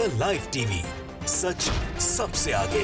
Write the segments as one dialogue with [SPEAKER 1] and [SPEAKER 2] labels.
[SPEAKER 1] Live TV, सच सबसे आगे।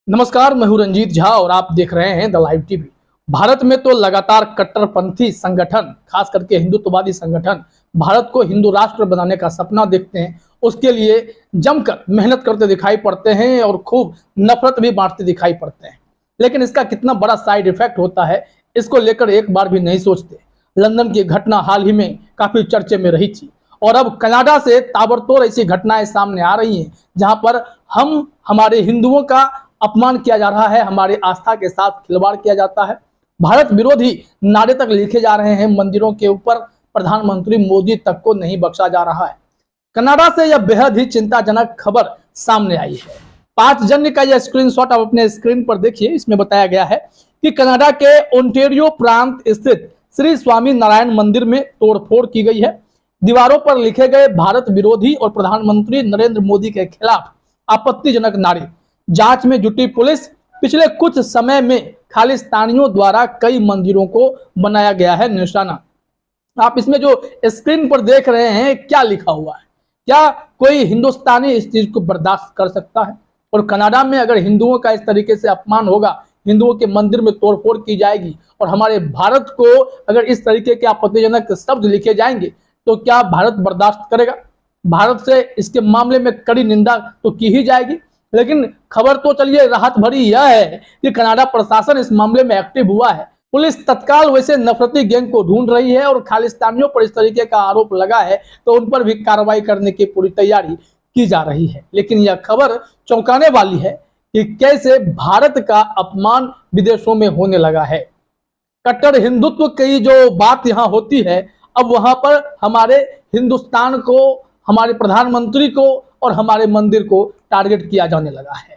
[SPEAKER 2] नमस्कार, मैं हूं रंजीत झा और आप देख रहे हैं द लाइव टीवी। भारत में तो लगातार कट्टरपंथी संगठन, खास करके हिंदुत्ववादी संगठन भारत को हिंदू राष्ट्र बनाने का सपना देखते हैं। उसके लिए जमकर मेहनत करते दिखाई पड़ते हैं और खूब नफरत भी बांटते दिखाई पड़ते हैं। लेकिन इसका कितना बड़ा साइड इफेक्ट होता है, इसको लेकर एक बार भी नहीं सोचते। लंदन की घटना हाल ही में काफी चर्चे में रही थी और अब कनाडा से ताबड़तोड़ ऐसी घटनाएं सामने आ रही हैं जहां पर हमारे हिंदुओं का अपमान किया जा रहा है, हमारे आस्था के साथ खिलवाड़ किया जाता है, भारत विरोधी नारे तक लिखे जा रहे हैं, मंदिरों के ऊपर प्रधानमंत्री मोदी तक को नहीं बख्शा जा रहा है। कनाडा से यह बेहद ही चिंताजनक खबर सामने आई है। 5 जनवरी का यह स्क्रीनशॉट आप अपने स्क्रीन पर देखिए। इसमें बताया गया है कि कनाडा के ओंटारियो प्रांत स्थित श्री स्वामी नारायण मंदिर में तोड़फोड़ की गई है। दीवारों पर लिखे गए भारत विरोधी और प्रधानमंत्री नरेंद्र मोदी के खिलाफ आपत्तिजनक नारे। जांच में जुटी पुलिस, पिछले कुछ समय में खालिस्तानियों द्वारा कई मंदिरों को बनाया गया है निशाना। आप इसमें जो स्क्रीन पर देख रहे हैं, क्या लिखा हुआ है? क्या कोई हिंदुस्तानी इस चीज को बर्दाश्त कर सकता है? और कनाडा में अगर हिंदुओं का इस तरीके से अपमान होगा, हिंदुओं के मंदिर में तोड़फोड़ की जाएगी और हमारे भारत को अगर इस तरीके के आपत्तिजनक शब्द लिखे जाएंगे, तो क्या भारत बर्दाश्त करेगा? भारत से इसके मामले में कड़ी निंदा तो की ही जाएगी। लेकिन खबर तो चलिए राहत भरी यह है कि कनाडा प्रशासन इस मामले में एक्टिव हुआ है। पुलिस तत्काल वैसे नफरती गैंग को ढूंढ रही है और खालिस्तानियों पर इस तरीके का आरोप लगा है तो उन पर भी कार्रवाई करने की पूरी तैयारी की जा रही है। लेकिन यह खबर चौंकाने वाली है कि कैसे भारत का अपमान विदेशों में होने लगा है। कट्टर हिंदुत्व की जो बात यहाँ होती है, अब वहां पर हमारे हिंदुस्तान को, हमारे प्रधानमंत्री को और हमारे मंदिर को टारगेट किया जाने लगा है।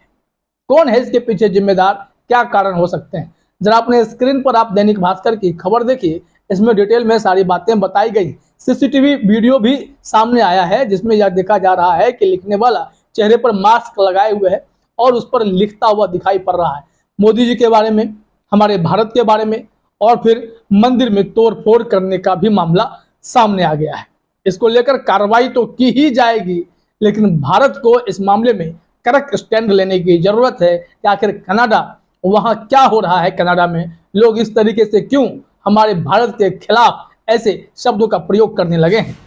[SPEAKER 2] कौन है इसके पीछे जिम्मेदार? क्या कारण हो सकते हैं? जरा अपने स्क्रीन पर आप दैनिक भास्कर की खबर देखिए। इसमें डिटेल में सारी बातें बताई गई। सीसीटीवी वीडियो भी सामने आया है जिसमें यह देखा जा रहा है कि लिखने वाला चेहरे पर मास्क लगाए हुए है और उस पर लिखता हुआ दिखाई पड़ रहा है मोदी जी के बारे में, हमारे भारत के बारे में, और फिर मंदिर में तोड़फोड़ करने का भी मामला सामने आ गया है। इसको लेकर कार्रवाई तो की ही जाएगी, लेकिन भारत को इस मामले में कड़क स्टैंड लेने की जरूरत है कि आखिर कनाडा, वहां क्या हो रहा है? कनाडा में लोग इस तरीके से क्यों हमारे भारत के खिलाफ ऐसे शब्दों का प्रयोग करने लगे हैं?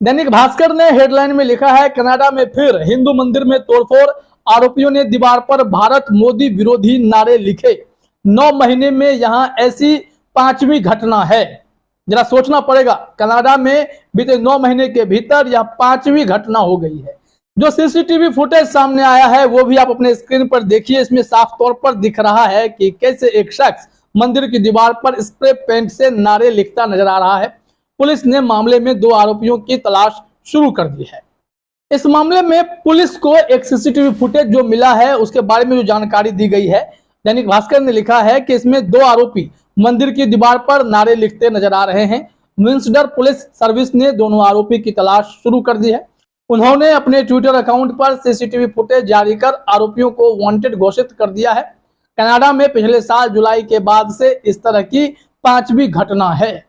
[SPEAKER 2] दैनिक भास्कर ने हेडलाइन में लिखा है, कनाडा में फिर हिंदू मंदिर में तोड़फोड़, आरोपियों ने दीवार पर भारत मोदी विरोधी नारे लिखे। 9 महीने में यहां ऐसी 5वीं घटना है। जरा सोचना पड़ेगा, कनाडा में बीते 9 महीने के भीतर यह 5वीं घटना हो गई है। जो सीसीटीवी फुटेज सामने आया है वो भी आप अपने स्क्रीन पर देखिए। इसमें साफ तौर पर दिख रहा है कि कैसे एक शख्स मंदिर की दीवार पर स्प्रे पेंट से नारे लिखता नजर आ रहा है। पुलिस ने मामले में 2 आरोपियों की तलाश शुरू कर दी है। इस मामले में पुलिस को एक सीसीटीवी फुटेज जो मिला है उसके बारे में जो जानकारी दी गई है, दैनिक भास्कर ने लिखा है कि इसमें 2 आरोपी मंदिर की दीवार पर नारे लिखते नजर आ रहे हैं। विंसडर पुलिस सर्विस ने दोनों आरोपी की तलाश शुरू कर दी है। उन्होंने अपने ट्विटर अकाउंट पर सीसीटीवी फुटेज जारी कर आरोपियों को वांटेड घोषित कर दिया है। कनाडा में पिछले साल जुलाई के बाद से इस तरह की 5वीं घटना है,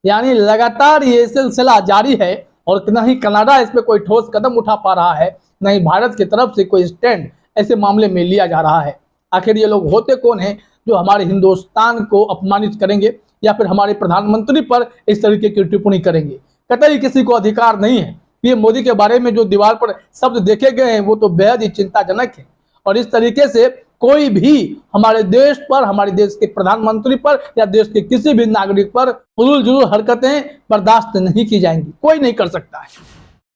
[SPEAKER 2] यानी लगातार ये सिलसिला जारी है और न ही कनाडा इस पे कोई ठोस कदम उठा पा रहा है, न ही भारत की तरफ से कोई स्टैंड ऐसे मामले में लिया जा रहा है। आखिर ये लोग होते कौन हैं जो हमारे हिंदुस्तान को अपमानित करेंगे या फिर हमारे प्रधानमंत्री पर इस तरीके की टिप्पणी करेंगे? कतई किसी को अधिकार नहीं है। ये मोदी के बारे में जो दीवार पर शब्द देखे गए हैं वो तो बेहद ही चिंताजनक है और इस तरीके से कोई भी हमारे देश पर, हमारे देश के प्रधानमंत्री पर या देश के किसी भी नागरिक पर उलझुल जुलूल हरकतें बर्दाश्त नहीं की जाएंगी। कोई नहीं कर सकता है।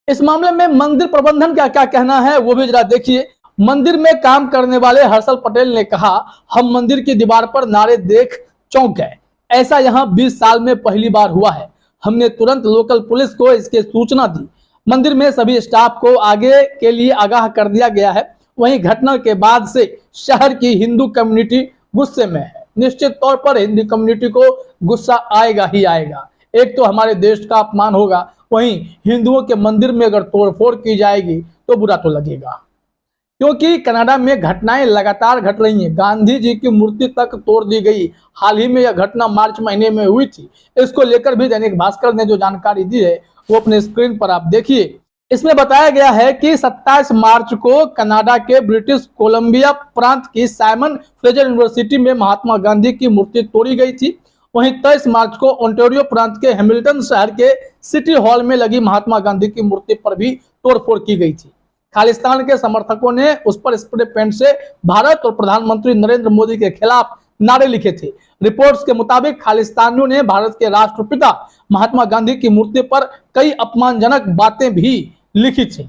[SPEAKER 2] इस मामले में मंदिर प्रबंधन का क्या कहना है वो भी जरा देखिए। मंदिर में काम करने वाले हर्षल पटेल ने कहा, हम मंदिर की दीवार पर नारे देख चौंक गए। ऐसा यहाँ 20 साल में पहली बार हुआ है। हमने तुरंत लोकल पुलिस को इसकी सूचना दी। मंदिर में सभी स्टाफ को आगे के लिए आगाह कर दिया गया है। वहीं घटना के बाद से शहर की हिंदू कम्युनिटी गुस्से में है। निश्चित तौर पर हिंदू कम्युनिटी को गुस्सा आएगा ही आएगा। एक तो हमारे देश का अपमान होगा, वहीं हिंदुओं के मंदिर में अगर तोड़फोड़ की जाएगी तो बुरा तो लगेगा, क्योंकि कनाडा में घटनाएं लगातार घट रही हैं। गांधी जी की मूर्ति तक तोड़ दी गई। हाल ही में यह घटना मार्च महीने में हुई थी। इसको लेकर भी दैनिक भास्कर ने जो जानकारी दी है वो अपने स्क्रीन पर आप देखिए। इसमें बताया गया है कि 27 मार्च को कनाडा के ब्रिटिश कोलंबिया प्रांत की साइमन फ्रेजर यूनिवर्सिटी में महात्मा गांधी की मूर्ति तोड़ी गई थी। वहीं 23 मार्च को ओंटारियो प्रांत के हैमिल्टन शहर के सिटी हॉल में लगी महात्मा गांधी की मूर्ति पर भी तोड़फोड़ की गई थी। खालिस्तान के समर्थकों ने उस पर स्प्रे पेंट से भारत और प्रधानमंत्री नरेंद्र मोदी के खिलाफ नारे लिखे थे। रिपोर्ट्स के मुताबिक खालिस्तानियों ने भारत के राष्ट्रपिता महात्मा गांधी की मूर्ति पर कई अपमानजनक बातें भी लिखी थी।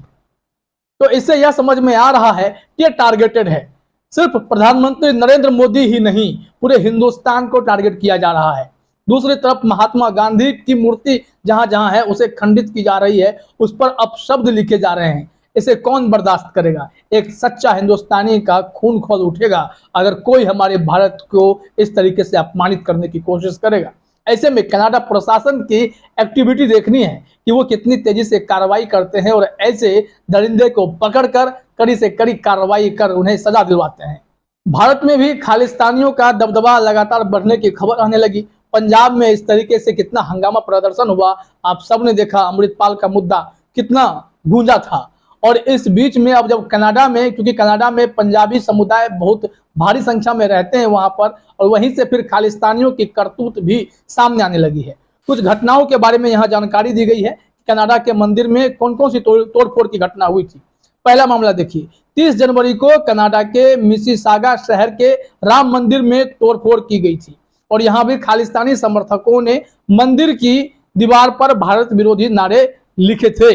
[SPEAKER 2] तो इससे यह समझ में आ रहा है कि यह टारगेटेड है। सिर्फ प्रधानमंत्री नरेंद्र मोदी ही नहीं, पूरे हिंदुस्तान को टारगेट किया जा रहा है। दूसरी तरफ महात्मा गांधी की मूर्ति जहां जहां है उसे खंडित की जा रही है, उस पर अपशब्द लिखे जा रहे हैं। इसे कौन बर्दाश्त करेगा? एक सच्चा हिंदुस्तानी का खून खौल उठेगा अगर कोई हमारे भारत को इस तरीके से अपमानित करने की कोशिश करेगा। ऐसे में कनाडा प्रशासन की एक्टिविटी देखनी है कि वो कितनी तेजी से कार्रवाई करते हैं और ऐसे दरिंदे को पकड़कर कड़ी से कड़ी कार्रवाई कर उन्हें सजा दिलवाते हैं। भारत में भी खालिस्तानियों का दबदबा लगातार बढ़ने की खबर आने लगी। पंजाब में इस तरीके से कितना हंगामा प्रदर्शन हुआ, आप सबने देखा। अमृतपाल का मुद्दा कितना गूंजा था। और इस बीच में अब जब कनाडा में, क्योंकि कनाडा में पंजाबी समुदाय बहुत भारी संख्या में रहते हैं वहां पर, और वहीं से फिर खालिस्तानियों की करतूत भी सामने आने लगी है। कुछ घटनाओं के बारे में यहाँ जानकारी दी गई है। कनाडा के मंदिर में कौन कौन सी तोड़फोड़ की घटना हुई थी। पहला मामला देखिए, 30 जनवरी को कनाडा के मिसिसागा शहर के राम मंदिर में तोड़फोड़ की गई थी और यहाँ भी खालिस्तानी समर्थकों ने मंदिर की दीवार पर भारत विरोधी नारे लिखे थे।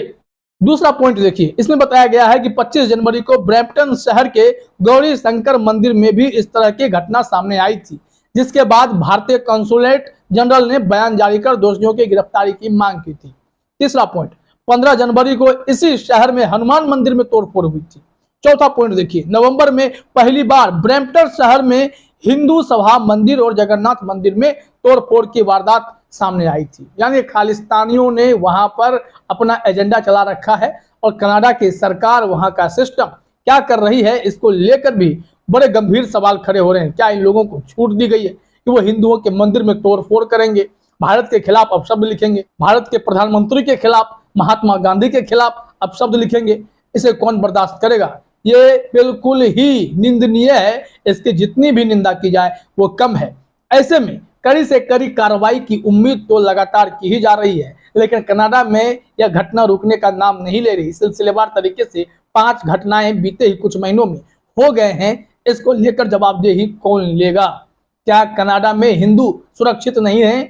[SPEAKER 2] दूसरा पॉइंट देखिए, इसमें बताया गया है कि 25 जनवरी को ब्रैम्पटन शहर के गौरी शंकर मंदिर में भी इस तरह की घटना सामने आई थी, जिसके बाद भारतीय कंसुलेट जनरल ने बयान जारी कर दोषियों की गिरफ्तारी की मांग की थी। तीसरा पॉइंट, 15 जनवरी को इसी शहर में हनुमान मंदिर में तोड़फोड़ हुई थी। चौथा पॉइंट देखिए, नवंबर में पहली बार ब्रैम्पटन शहर में हिंदू सभा मंदिर और जगन्नाथ मंदिर में तोड़फोड़ की वारदात सामने आई थी। यानी खालिस्तानियों ने वहां पर अपना एजेंडा चला रखा है और कनाडा की सरकार, वहां का सिस्टम क्या कर रही है, इसको लेकर भी बड़े गंभीर सवाल खड़े हो रहे हैं। क्या इन लोगों को छूट दी गई है कि वो हिंदुओं के मंदिर में तोड़फोड़ करेंगे, भारत के खिलाफ अपशब्द लिखेंगे, भारत के प्रधानमंत्री के खिलाफ, महात्मा गांधी के खिलाफ अपशब्द लिखेंगे? इसे कौन बर्दाश्त करेगा? ये बिल्कुल ही निंदनीय है। इसकी जितनी भी निंदा की जाए वो कम है। ऐसे में कड़ी से कड़ी कार्रवाई की उम्मीद तो लगातार की ही जा रही है, लेकिन कनाडा में यह घटना रुकने का नाम नहीं ले रही। सिलसिलेवार तरीके से 5 घटनाएं बीते ही कुछ महीनों में हो गए हैं। इसको लेकर जवाबदेही कौन लेगा? क्या कनाडा में हिंदू सुरक्षित नहीं है?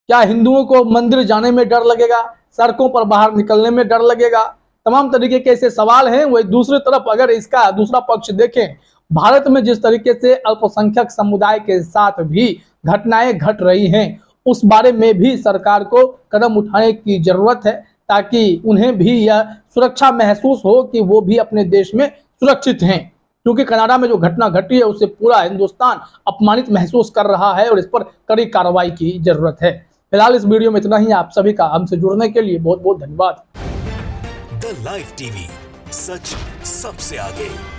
[SPEAKER 2] क्या हिंदुओं को मंदिर जाने में डर लगेगा, सड़कों पर बाहर निकलने में डर लगेगा? तमाम तरीके के ऐसे सवाल हैं। वही दूसरी तरफ अगर इसका दूसरा पक्ष देखें, भारत में जिस तरीके से अल्पसंख्यक समुदाय के साथ भी घटनाएं घट रही हैं, उस बारे में भी सरकार को कदम उठाने की जरूरत है, ताकि उन्हें भी यह सुरक्षा महसूस हो कि वो भी अपने देश में सुरक्षित हैं। क्योंकि कनाडा में जो घटना घटी है उससे पूरा हिंदुस्तान अपमानित महसूस कर रहा है और इस पर कड़ी कार्रवाई की जरूरत है। फिलहाल इस वीडियो में इतना ही। आप सभी का हमसे जुड़ने के लिए बहुत बहुत धन्यवाद।
[SPEAKER 1] द लाइव टीवी, सच सबसे आगे।